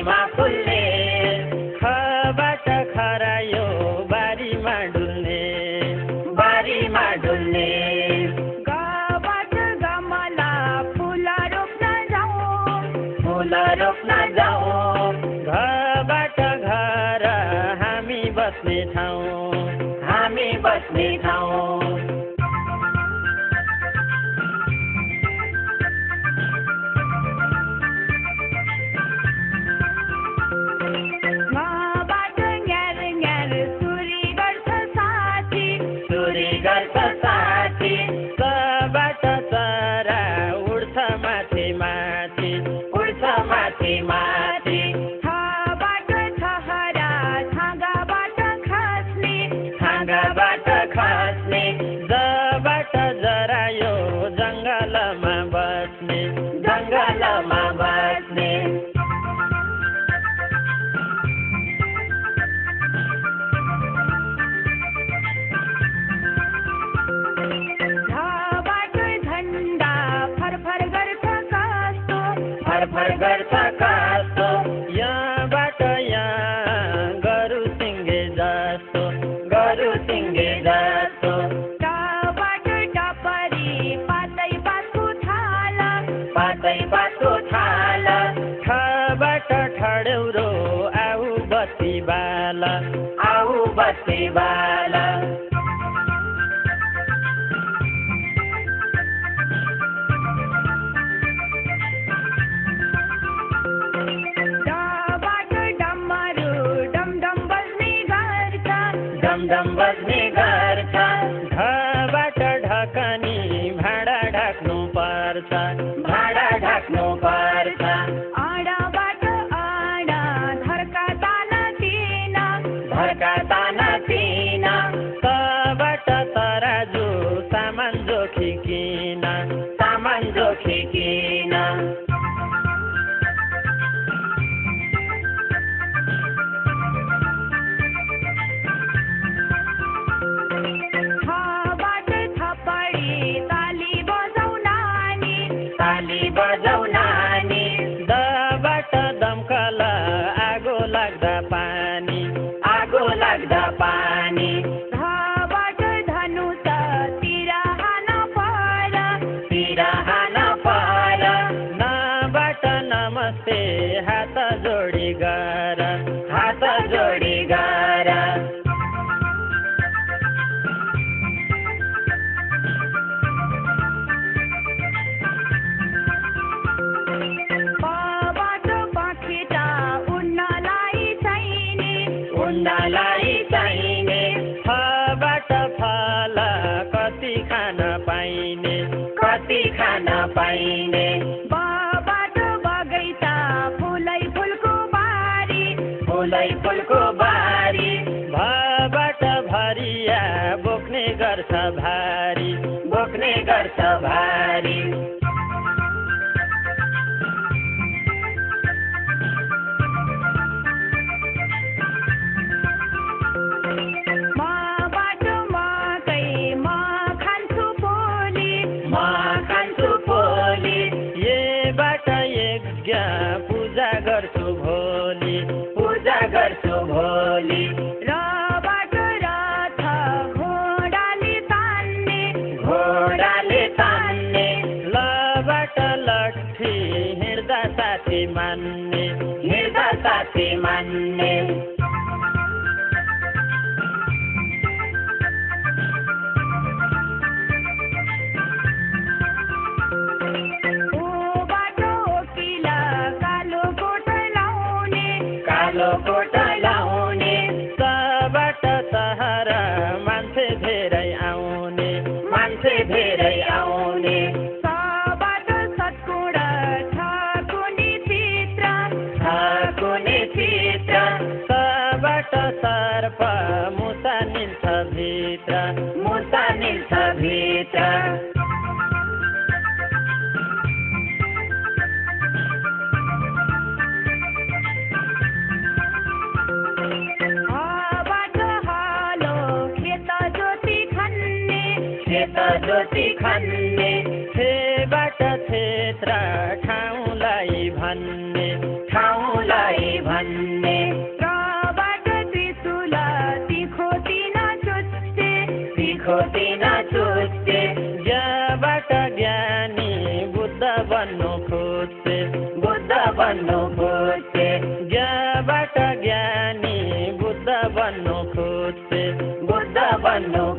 पानीमा फुल्ने खबाट खरायो बारीमा डुल्ने बारीमा डुल्ने गाबाट गमला फुल रोप्न जाऊ फुल रोप्न जाऊ घरबाट घर हामी बस्ने ठाउँ हामी बस्ने ठाउँ घाबाट ङ्यार ङ्यार सुरी गर्छ साथी सुरी गर्छ साथी सबाट चरा उड्छ माथि माथि उड्छ माथि माथि छाबाट छहरा छाँगाबाट खस्ने छाँगाबाट खस्ने जबाट जरायो जङ्गलमा बस्ने जङ्गलमा बस्ने झाबाट झन्डा फरफर गर्छ कस्तो फरफर गर्छ कस्तो यहाँबाट यहाँ गरु सिङ्गे जस्तो गरु सिङ्गे जस्तो टाबाट टपरी पातै पातको थाल पातै पातको थाल खबाट ठड्यौरो आऊ बत्ती बाला आऊ बत्ती बाला डाबाट डमरू डमडम बज्ने गर्छ डमडम बज्ने गर्छ घरबाट ढकनी भाँडा ढाक्नु पर्छ भाँडा ढाक्नु पर्छ आडाबाट आडा धर्का तान तिन धर्का ताना तिन तबाट तराजु सामान जोखिकिन सामान जोखिकिन छाबाट थपडी ताली बजाउ नानी ताली बजाउ नानी दबाट दमकल आगो लाग्दा पानी आगो लाग्दा पानी धाबाट धनुष तिर हान पर सिरहान पर नबाट नमस्ते हात जोडी गर हात जोडी गर पाबाट पाखेटा उड्नलाई चाहिने उड्नलाई चाहिने फबाट फल कति खान पाइने कति खान पाइने बाबाट बगैँचा फुलै फुलको बारी फुलै फुलको बारी भबाट भरिया बोक्ने गर्छ भारी बोक्ने गर्छ भारी माबाट मकै म खान्छु पोली म खान्छु पोली येबाट यज्ञ पूजा गर्छु भोलि पूजा गर्छु भोलि रबाट रथ घोडाले तान्ने घोडाले तान्ने लबाट लट्ठी हिँड्दा साथी मान्ने हिँड्दा साथी मान्ने ओबाट ओकिल कालो कोट लाउने कालो कोट लाउने सबाट सहर मान्छे धेरै आउने मान्छे धेरै आउने सबाट सत्कुड ठकुनी चित्र ठाकुने चित्र सबाट सर्प मुसा निल्छ भित्र मुसा निल्छ भित्र हाबाट हालो खेत जोती खन्ने खेत जोती खन्ने छेबाट क्षेत्र ठाउँलाई भन्ने ठाउँलाई बन्नु